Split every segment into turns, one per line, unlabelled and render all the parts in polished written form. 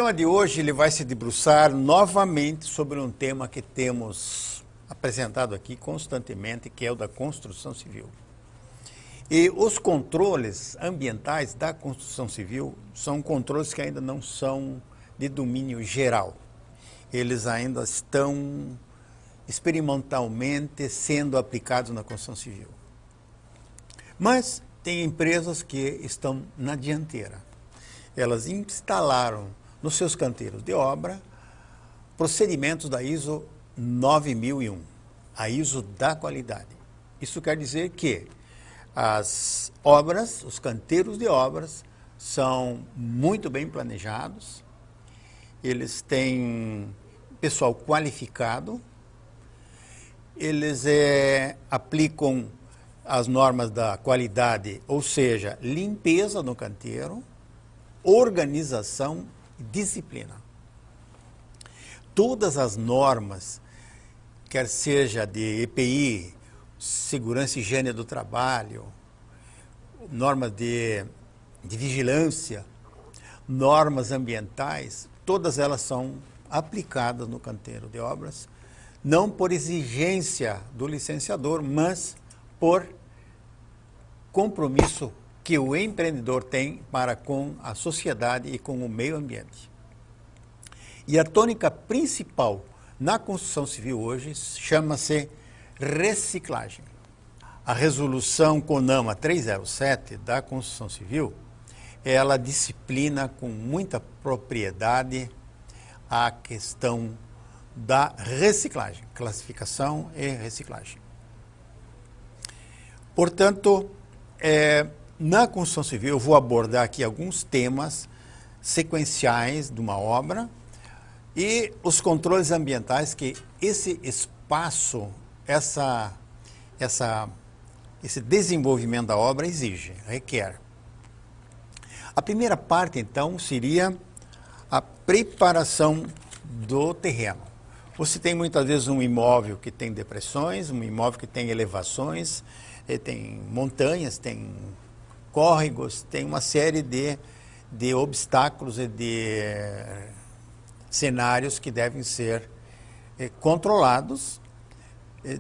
programa de hoje ele vai se debruçar novamente sobre um tema que temos apresentado aqui constantemente, que é o da construção civil. E os controles ambientais da construção civil são controles que ainda não são de domínio geral. Eles ainda estão experimentalmente sendo aplicados na construção civil. Mas tem empresas que estão na dianteira. Elas instalaram nos seus canteiros de obra procedimentos da ISO 9001, a ISO da qualidade. Isso quer dizer que as obras, os canteiros de obras, são muito bem planejados, eles têm pessoal qualificado, eles aplicam as normas da qualidade, ou seja, limpeza no canteiro, organização e disciplina. Todas as normas, quer seja de EPI, segurança e higiene do trabalho, normas de vigilância, normas ambientais, todas elas são aplicadas no canteiro de obras, não por exigência do licenciador, mas por compromisso que o empreendedor tem para com a sociedade e com o meio ambiente. E a tônica principal na construção civil hoje chama-se reciclagem. A resolução CONAMA 307 da construção civil, ela disciplina com muita propriedade a questão da reciclagem, classificação e reciclagem. Portanto, na construção civil eu vou abordar aqui alguns temas sequenciais de uma obra e os controles ambientais que esse espaço, esse desenvolvimento da obra exige, requer. A primeira parte, então, seria a preparação do terreno. Você tem muitas vezes um imóvel que tem depressões, um imóvel que tem elevações, tem montanhas, tem córregos, tem uma série de obstáculos e de cenários que devem ser controlados,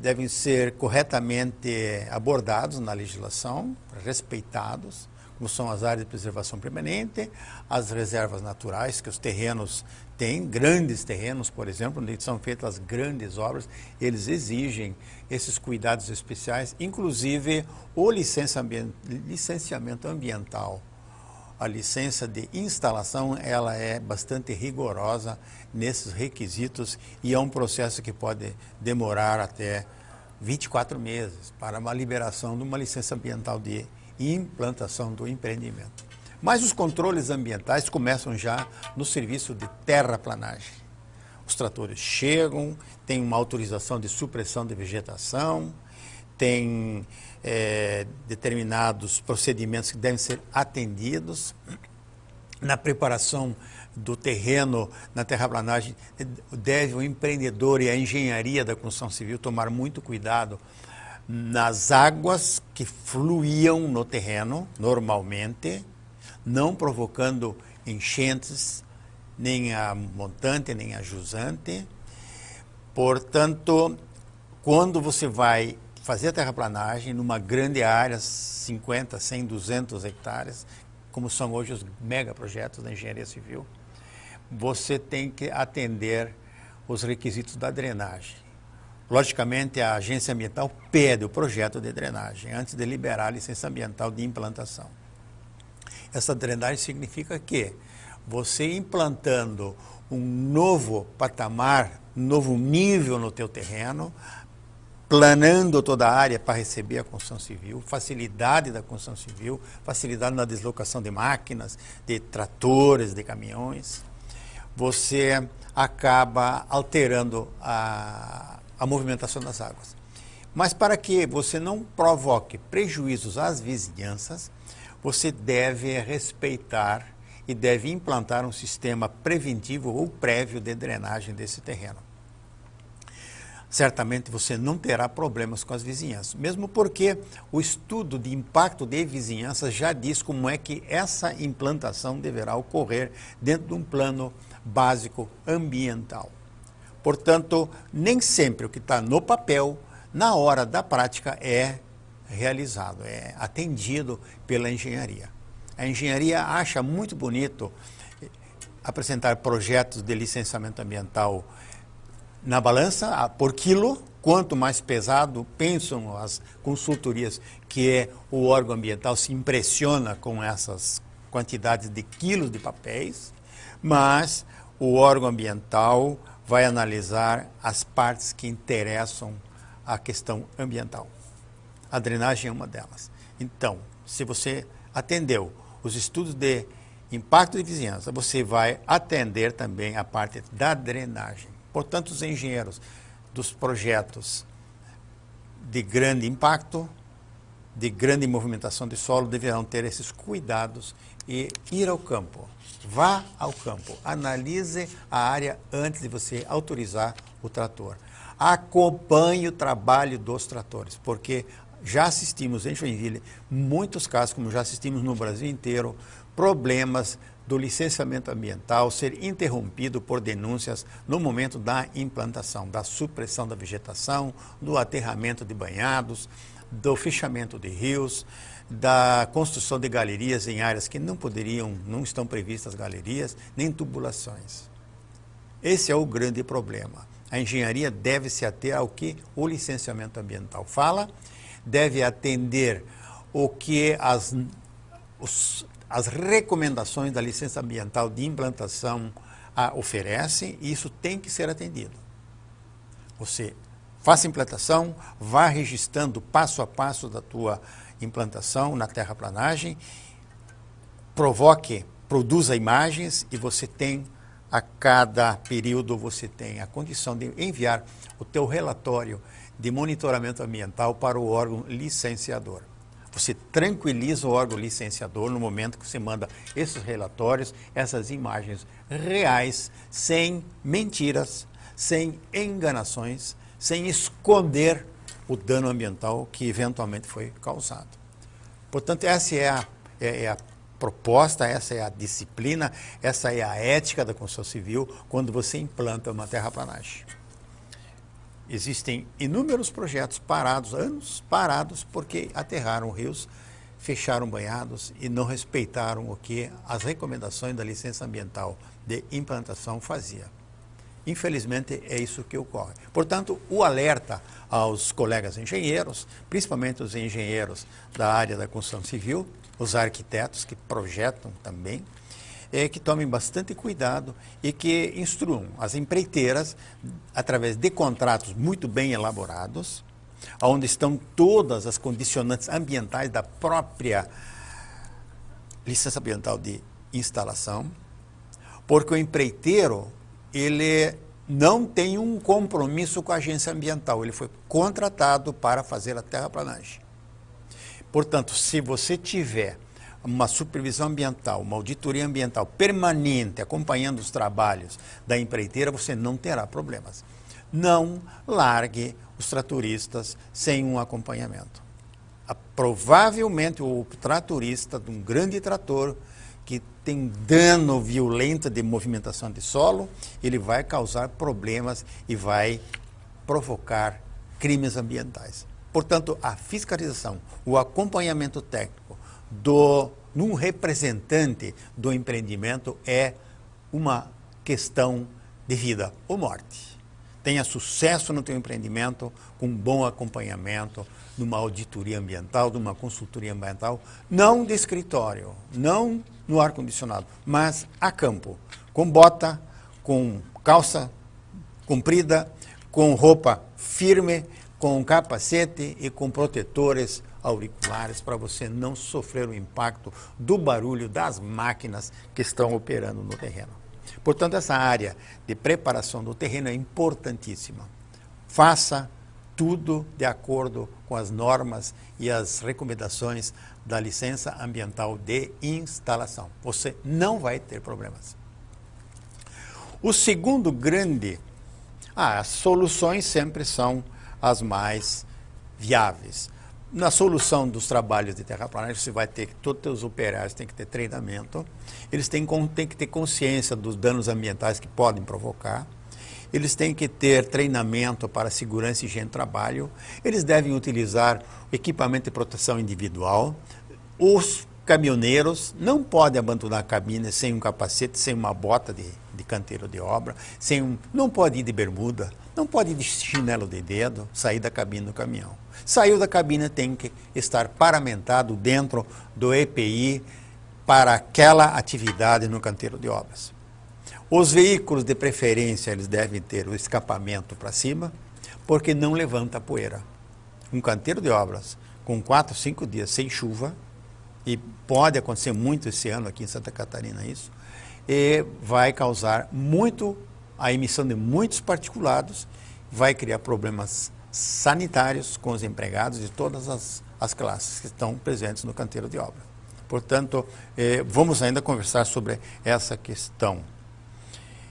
devem ser corretamente abordados na legislação, respeitados, como são as áreas de preservação permanente, as reservas naturais, que os terrenos têm, grandes terrenos, por exemplo, onde são feitas as grandes obras, eles exigem esses cuidados especiais, inclusive o licenciamento ambiental. A licença de instalação, ela é bastante rigorosa nesses requisitos e é um processo que pode demorar até 24 meses para uma liberação de uma licença ambiental de implantação do empreendimento. Mas os controles ambientais começam já no serviço de terraplanagem. Os tratores chegam, tem uma autorização de supressão de vegetação, tem determinados procedimentos que devem ser atendidos. Na preparação do terreno, na terraplanagem, deve o empreendedor e a engenharia da construção civil tomar muito cuidado nas águas que fluíam no terreno, normalmente, não provocando enchentes, nem a montante, nem a jusante. Portanto, quando você vai fazer a terraplanagem numa grande área, 50, 100, 200 hectares, como são hoje os megaprojetos da engenharia civil, você tem que atender os requisitos da drenagem. Logicamente, a agência ambiental pede o projeto de drenagem antes de liberar a licença ambiental de implantação. Essa drenagem significa que você implantando um novo patamar, um novo nível no teu terreno, planando toda a área para receber a construção civil, facilidade da construção civil, facilidade na deslocação de máquinas, de tratores, de caminhões, você acaba alterando a movimentação das águas. Mas para que você não provoque prejuízos às vizinhanças, você deve respeitar e deve implantar um sistema preventivo ou prévio de drenagem desse terreno. Certamente você não terá problemas com as vizinhanças, mesmo porque o estudo de impacto de vizinhanças já diz como é que essa implantação deverá ocorrer dentro de um plano básico ambiental. Portanto, nem sempre o que está no papel, na hora da prática, é realizado, é atendido pela engenharia. A engenharia acha muito bonito apresentar projetos de licenciamento ambiental na balança, por quilo. Quanto mais pesado, pensam as consultorias que é o órgão ambiental, se impressiona com essas quantidades de quilos de papéis, mas o órgão ambiental vai analisar as partes que interessam à questão ambiental. A drenagem é uma delas. Então, se você atendeu os estudos de impacto de vizinhança, você vai atender também a parte da drenagem. Portanto, os engenheiros dos projetos de grande impacto, de grande movimentação de solo, deverão ter esses cuidados e ir ao campo. Vá ao campo, analise a área antes de você autorizar o trator. Acompanhe o trabalho dos tratores, porque já assistimos em Joinville muitos casos, como já assistimos no Brasil inteiro, problemas do licenciamento ambiental ser interrompido por denúncias no momento da implantação, da supressão da vegetação, do aterramento de banhados, do fechamento de rios, da construção de galerias em áreas que não estão previstas galerias, nem tubulações. Esse é o grande problema. A engenharia deve se ater ao que o licenciamento ambiental fala, deve atender o que as recomendações da licença ambiental de implantação oferecem, e isso tem que ser atendido. Você faça a implantação, vá registrando passo a passo da tua implantação na terraplanagem, produza imagens, e você tem, a cada período, você tem a condição de enviar o teu relatório de monitoramento ambiental para o órgão licenciador. Você tranquiliza o órgão licenciador no momento que você manda esses relatórios, essas imagens reais, sem mentiras, sem enganações, sem esconder o dano ambiental que eventualmente foi causado. Portanto, essa é a proposta, essa é a disciplina, essa é a ética da construção civil quando você implanta uma terraplanagem. Existem inúmeros projetos parados, anos parados, porque aterraram rios, fecharam banhados e não respeitaram o que as recomendações da licença ambiental de implantação fazia. Infelizmente, é isso que ocorre. Portanto, o alerta aos colegas engenheiros, principalmente os engenheiros da área da construção civil, os arquitetos que projetam também, que tomem bastante cuidado e que instruam as empreiteiras, através de contratos muito bem elaborados, onde estão todas as condicionantes ambientais da própria licença ambiental de instalação, porque o empreiteiro, ele não tem um compromisso com a agência ambiental, ele foi contratado para fazer a terraplanagem. Portanto, se você tiver uma supervisão ambiental, uma auditoria ambiental permanente, acompanhando os trabalhos da empreiteira, você não terá problemas. Não largue os tratoristas sem um acompanhamento. Provavelmente o tratorista de um grande trator que tem dano violento de movimentação de solo, ele vai causar problemas e vai provocar crimes ambientais. Portanto, a fiscalização, o acompanhamento técnico num representante do empreendimento é uma questão de vida ou morte. Tenha sucesso no teu empreendimento com um bom acompanhamento, numa auditoria ambiental, numa consultoria ambiental, não de escritório, não no ar-condicionado, mas a campo, com bota, com calça comprida, com roupa firme, com capacete e com protetores auriculares para você não sofrer o impacto do barulho das máquinas que estão operando no terreno. Portanto, essa área de preparação do terreno é importantíssima. Faça tudo de acordo com as normas e as recomendações da licença ambiental de instalação. Você não vai ter problemas. O segundo grande... as soluções sempre são as mais viáveis. Na solução dos trabalhos de terraplanagem, você vai ter que, todos os teus operários têm que ter treinamento, eles têm que ter consciência dos danos ambientais que podem provocar, eles têm que ter treinamento para segurança e higiene do trabalho, eles devem utilizar equipamento de proteção individual, os caminhoneiros não podem abandonar a cabine sem um capacete, sem uma bota de canteiro de obra, não pode ir de bermuda, não pode ir de chinelo de dedo, sair da cabine do caminhão. Saiu da cabine, tem que estar paramentado dentro do EPI para aquela atividade no canteiro de obras. Os veículos, de preferência, eles devem ter o escapamento para cima, porque não levanta poeira. Um canteiro de obras com 4, 5 dias sem chuva, e pode acontecer muito esse ano aqui em Santa Catarina isso, e vai causar a emissão de muitos particulados, vai criar problemas sanitários com os empregados de todas as classes que estão presentes no canteiro de obra. Portanto, vamos ainda conversar sobre essa questão.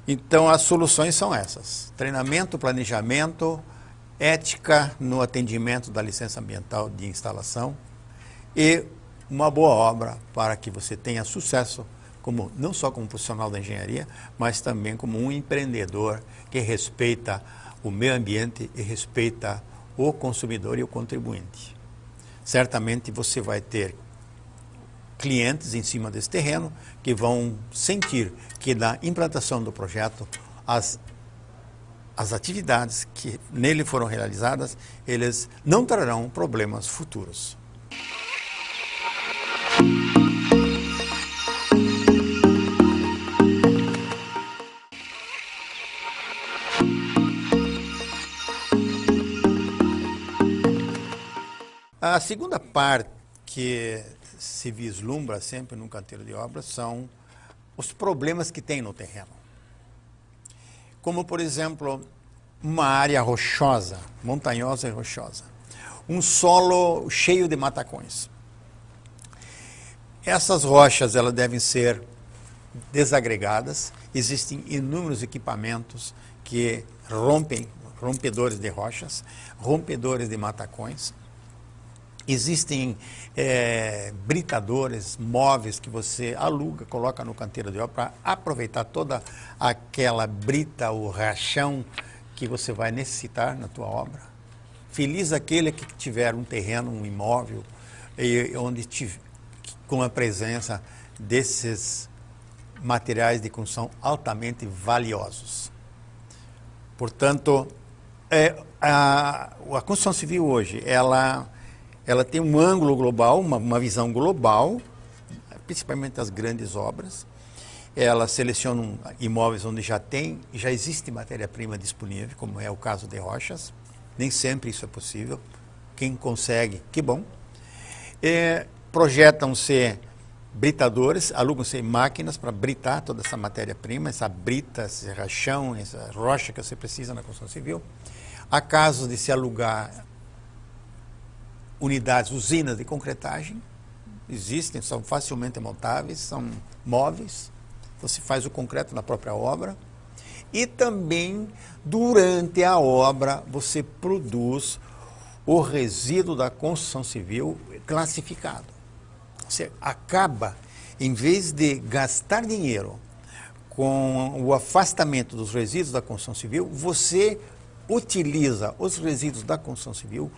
Então, as soluções são essas: treinamento, planejamento, ética no atendimento da licença ambiental de instalação e uma boa obra para que você tenha sucesso, não só como profissional da engenharia, mas também como um empreendedor que respeita o meio ambiente e respeita o consumidor e o contribuinte. Certamente você vai ter clientes em cima desse terreno que vão sentir que na implantação do projeto as atividades que nele foram realizadas, eles não trarão problemas futuros. A segunda parte que se vislumbra sempre num canteiro de obras são os problemas que tem no terreno. Como, por exemplo, uma área rochosa, montanhosa e rochosa. Um solo cheio de matacões. Essas rochas elas devem ser desagregadas. Existem inúmeros equipamentos que rompedores de rochas, rompedores de matacões. Existem britadores móveis que você aluga, coloca no canteiro de obra para aproveitar toda aquela brita ou rachão que você vai necessitar na tua obra. Feliz aquele que tiver um terreno, um imóvel, com a presença desses materiais de construção altamente valiosos. Portanto, a construção civil hoje, ela tem um ângulo global, uma visão global, principalmente das grandes obras. Ela seleciona imóveis onde já existe matéria-prima disponível, como é o caso de rochas. Nem sempre isso é possível. Quem consegue, que bom. Projetam-se britadores, alugam-se máquinas para britar toda essa matéria-prima, essa brita, esse rachão, essa rocha que você precisa na construção civil. Há casos de se alugar unidades, usinas de concretagem, existem, são facilmente montáveis, são móveis, você faz o concreto na própria obra e também durante a obra você produz o resíduo da construção civil classificado. Você acaba, em vez de gastar dinheiro com o afastamento dos resíduos da construção civil, você utiliza os resíduos da construção civil,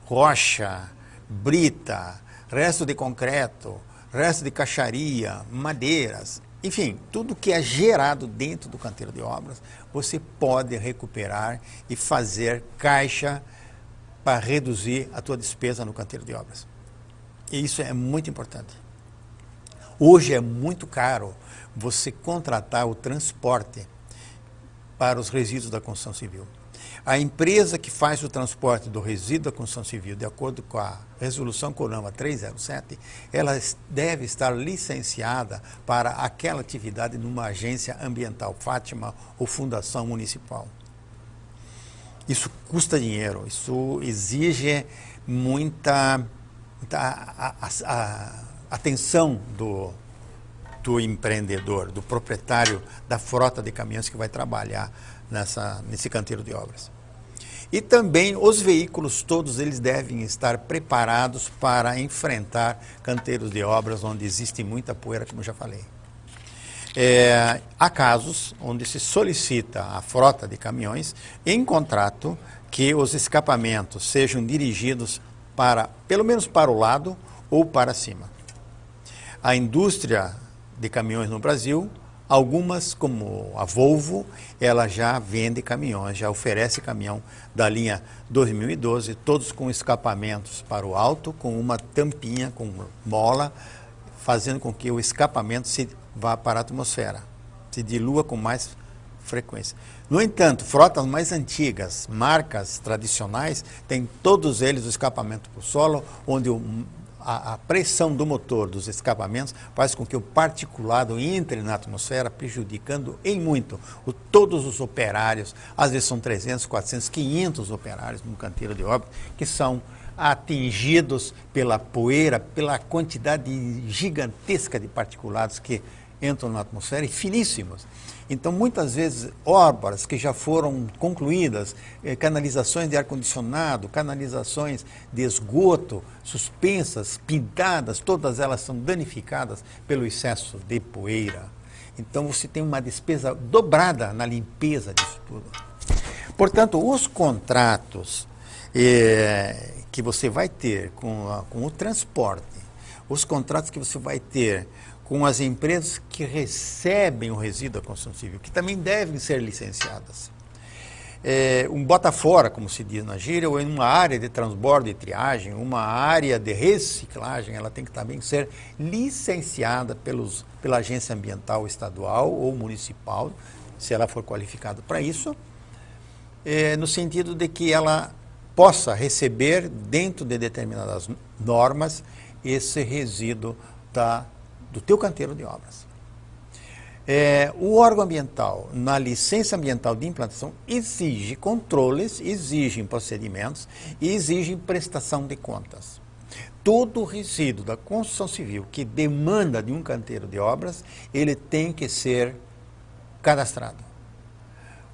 rocha, brita, resto de concreto, resto de caixaria, madeiras, enfim, tudo que é gerado dentro do canteiro de obras, você pode recuperar e fazer caixa para reduzir a tua despesa no canteiro de obras. E isso é muito importante. Hoje é muito caro você contratar o transporte para os resíduos da construção civil. A empresa que faz o transporte do resíduo da construção civil, de acordo com a resolução CONAMA 307, ela deve estar licenciada para aquela atividade numa agência ambiental, Fátima ou fundação municipal. Isso custa dinheiro, isso exige muita atenção do empreendedor, do proprietário da frota de caminhões que vai trabalhar nesse canteiro de obras. E também os veículos todos eles devem estar preparados para enfrentar canteiros de obras onde existe muita poeira, como eu já falei. Há casos onde se solicita à frota de caminhões em contrato que os escapamentos sejam dirigidos para, pelo menos para o lado ou para cima. A indústria de caminhões no Brasil, algumas, como a Volvo, ela já vende caminhões, já oferece caminhão da linha 2012, todos com escapamentos para o alto, com uma tampinha, com mola, fazendo com que o escapamento se vá para a atmosfera, se dilua com mais frequência. No entanto, frotas mais antigas, marcas tradicionais, têm todos eles o escapamento para o solo, onde a pressão do motor dos escapamentos faz com que o particulado entre na atmosfera, prejudicando em muito todos os operários. Às vezes são 300, 400, 500 operários no canteiro de obra que são atingidos pela poeira, pela quantidade gigantesca de particulados que entram na atmosfera e finíssimos. Então, muitas vezes, obras que já foram concluídas, canalizações de ar-condicionado, canalizações de esgoto, suspensas, pintadas, todas elas são danificadas pelo excesso de poeira. Então, você tem uma despesa dobrada na limpeza disso tudo. Portanto, os contratos que você vai ter com o transporte, os contratos que você vai ter com as empresas que recebem o resíduo da construção civil, que também devem ser licenciadas. Um bota-fora, como se diz na gíria, ou em uma área de transbordo e triagem, uma área de reciclagem, ela tem que também ser licenciada pela agência ambiental estadual ou municipal, se ela for qualificada para isso, no sentido de que ela possa receber, dentro de determinadas normas, esse resíduo do teu canteiro de obras. O órgão ambiental, na licença ambiental de implantação, exige controles, exige procedimentos e exige prestação de contas. Todo resíduo da construção civil que demanda de um canteiro de obras, ele tem que ser cadastrado.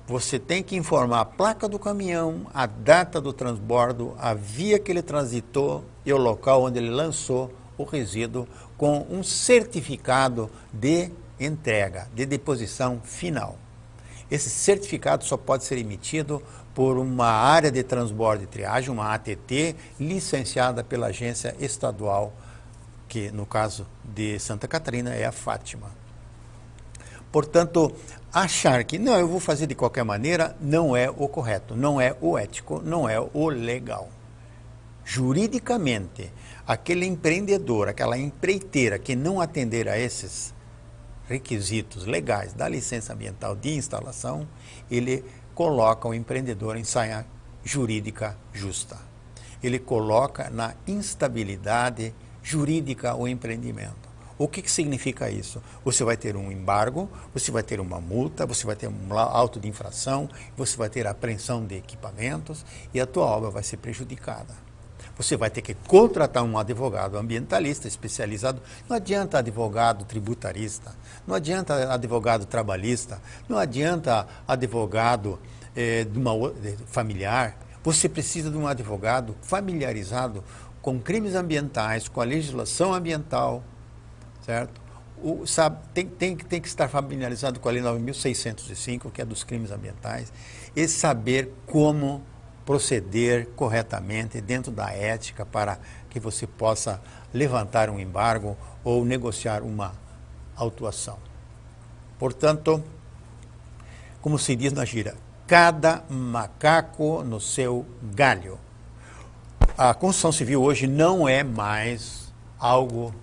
Você tem que informar a placa do caminhão, a data do transbordo, a via que ele transitou e o local onde ele lançou o resíduo, com um certificado de entrega, de deposição final. Esse certificado só pode ser emitido por uma área de transbordo e triagem, uma ATT, licenciada pela agência estadual, que no caso de Santa Catarina é a Fátima. Portanto, achar que não, eu vou fazer de qualquer maneira, não é o correto, não é o ético, não é o legal. Juridicamente, aquele empreendedor, aquela empreiteira que não atender a esses requisitos legais da licença ambiental de instalação, ele coloca o empreendedor em saia jurídica justa. Ele coloca na instabilidade jurídica o empreendimento. O que significa isso? Você vai ter um embargo, você vai ter uma multa, você vai ter um auto de infração, você vai ter apreensão de equipamentos e a tua obra vai ser prejudicada. Você vai ter que contratar um advogado ambientalista especializado. Não adianta advogado tributarista, não adianta advogado trabalhista, não adianta advogado familiar. Você precisa de um advogado familiarizado com crimes ambientais, com a legislação ambiental, certo? Tem que estar familiarizado com a Lei 9.605, que é dos crimes ambientais, e saber como proceder corretamente dentro da ética para que você possa levantar um embargo ou negociar uma autuação. Portanto, como se diz na gíria, cada macaco no seu galho. A construção civil hoje não é mais algo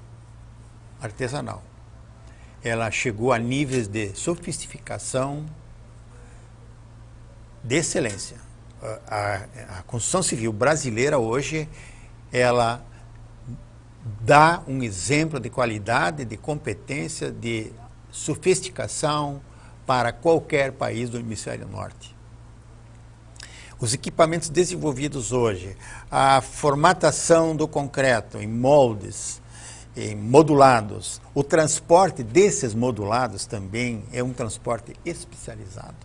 artesanal. Ela chegou a níveis de sofisticação, de excelência. A construção civil brasileira hoje, ela dá um exemplo de qualidade, de competência, de sofisticação para qualquer país do hemisfério norte. Os equipamentos desenvolvidos hoje, a formatação do concreto em moldes, em modulados, o transporte desses modulados também é um transporte especializado.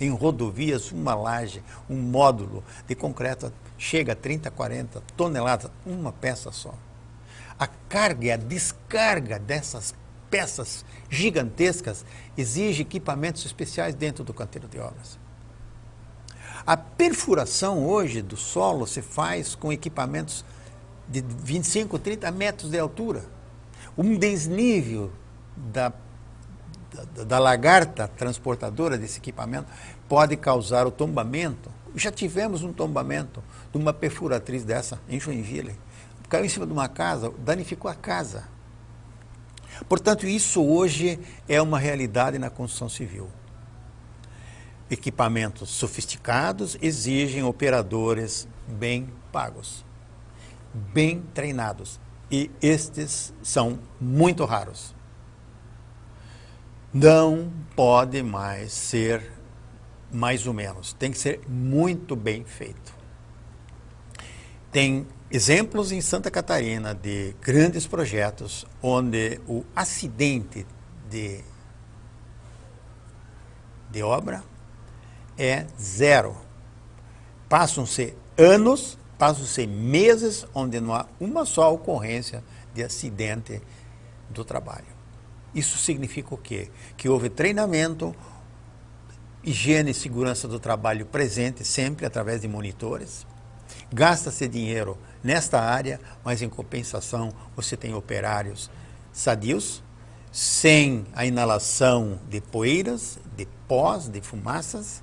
Em rodovias, uma laje, um módulo de concreto chega a 30, 40 toneladas, uma peça só. A carga e a descarga dessas peças gigantescas exige equipamentos especiais dentro do canteiro de obras. A perfuração hoje do solo se faz com equipamentos de 25, 30 metros de altura. Um desnível da lagarta transportadora desse equipamento pode causar o tombamento. Já tivemos um tombamento de uma perfuratriz dessa em Joinville. Caiu em cima de uma casa, danificou a casa. Portanto, isso hoje é uma realidade na construção civil. Equipamentos sofisticados exigem operadores bem pagos, bem treinados. E estes são muito raros. Não pode mais ser mais ou menos, tem que ser muito bem feito. Tem exemplos em Santa Catarina de grandes projetos onde o acidente de obra é zero. Passam-se anos, passam-se meses onde não há uma só ocorrência de acidente do trabalho. Isso significa o quê? Que houve treinamento, higiene e segurança do trabalho presente sempre através de monitores. Gasta-se dinheiro nesta área, mas em compensação você tem operários sadios, sem a inalação de poeiras, de pós, de fumaças,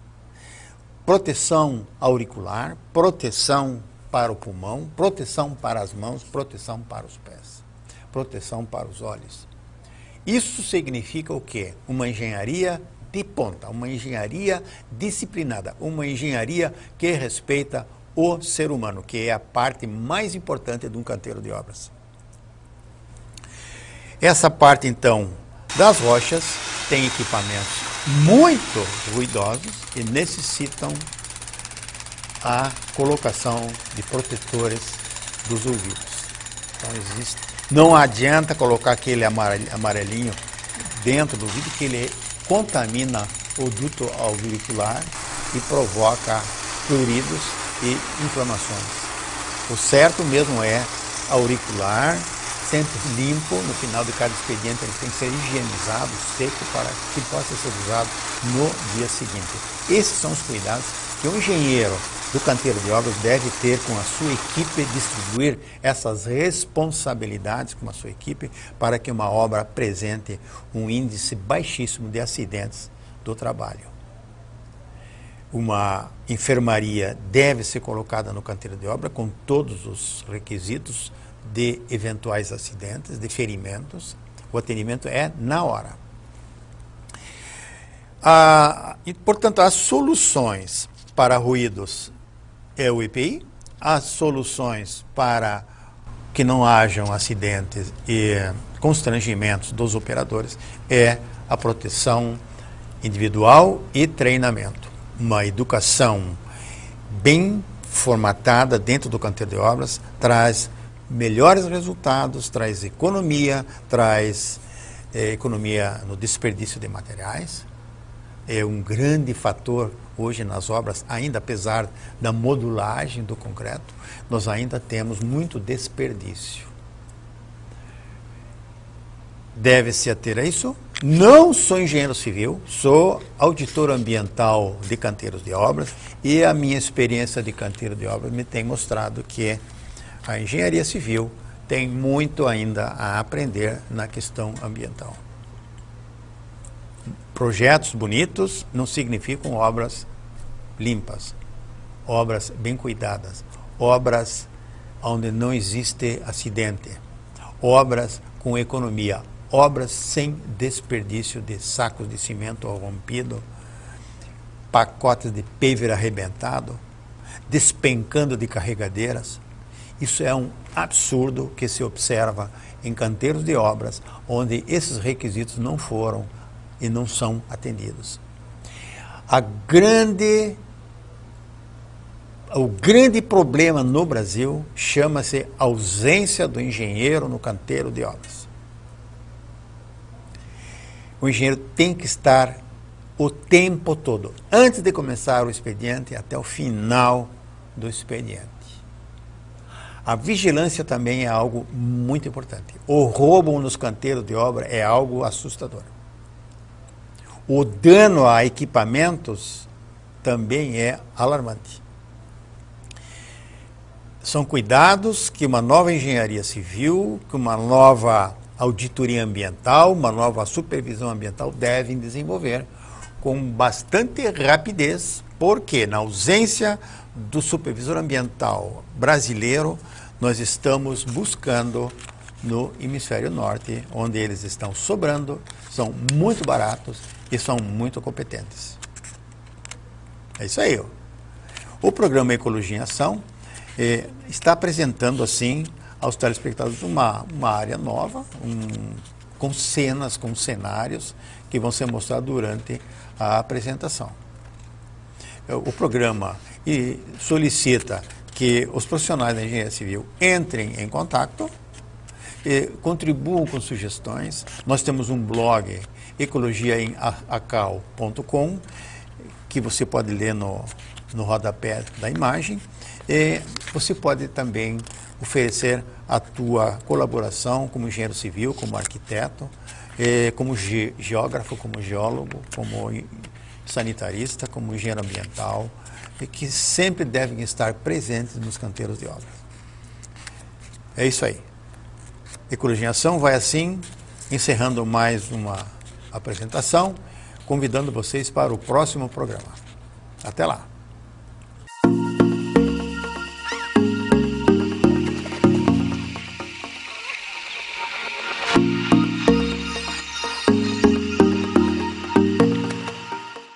proteção auricular, proteção para o pulmão, proteção para as mãos, proteção para os pés, proteção para os olhos. Isso significa o quê? Uma engenharia de ponta, uma engenharia disciplinada, uma engenharia que respeita o ser humano, que é a parte mais importante de um canteiro de obras. Essa parte, então, das rochas tem equipamentos muito ruidosos e necessitam a colocação de protetores dos ouvidos. Então, não adianta colocar aquele amarelinho dentro do ouvido, que ele contamina o duto auricular e provoca pruridos e inflamações. O certo mesmo é auricular, sempre limpo, no final de cada expediente ele tem que ser higienizado, seco, para que possa ser usado no dia seguinte. Esses são os cuidados que um engenheiro do canteiro de obras deve ter com a sua equipe, distribuir essas responsabilidades com a sua equipe para que uma obra apresente um índice baixíssimo de acidentes do trabalho. Uma enfermaria deve ser colocada no canteiro de obra com todos os requisitos de eventuais acidentes, de ferimentos. O atendimento é na hora. E, portanto, as soluções para ruídos é o EPI, as soluções para que não hajam acidentes e constrangimentos dos operadores é a proteção individual e treinamento. Uma educação bem formatada dentro do canteiro de obras traz melhores resultados, traz economia no desperdício de materiais. É um grande fator hoje nas obras, ainda apesar da modulagem do concreto, nós ainda temos muito desperdício. Deve-se ater a isso. Não sou engenheiro civil, sou auditor ambiental de canteiros de obras e a minha experiência de canteiro de obras me tem mostrado que a engenharia civil tem muito ainda a aprender na questão ambiental. Projetos bonitos não significam obras limpas, obras bem cuidadas, obras onde não existe acidente, obras com economia, obras sem desperdício de sacos de cimento rompido, pacotes de paver arrebentado, despencando de carregadeiras. Isso é um absurdo que se observa em canteiros de obras onde esses requisitos não foram e não são atendidos. O grande problema no Brasil chama-se ausência do engenheiro no canteiro de obras. O engenheiro tem que estar o tempo todo, antes de começar o expediente até o final do expediente. A vigilância também é algo muito importante. O roubo nos canteiros de obra é algo assustador. O dano a equipamentos também é alarmante. São cuidados que uma nova engenharia civil, que uma nova auditoria ambiental, uma nova supervisão ambiental devem desenvolver com bastante rapidez, porque na ausência do supervisor ambiental brasileiro, nós estamos buscando no hemisfério norte, onde eles estão sobrando, são muito baratos e são muito competentes. É isso aí. O programa Ecologia em Ação está apresentando, assim, aos telespectadores uma área nova, com cenas, com cenários que vão ser mostrados durante a apresentação. O programa solicita que os profissionais da engenharia civil entrem em contato, contribuam com sugestões. Nós temos um blog, ecologiaacal.com, que você pode ler no rodapé da imagem. Você pode também oferecer a tua colaboração como engenheiro civil, como arquiteto, como geógrafo, como geólogo, como sanitarista, como engenheiro ambiental, que sempre devem estar presentes nos canteiros de obra. É isso aí. Ecologia em Ação vai assim, encerrando mais uma apresentação, convidando vocês para o próximo programa. Até lá!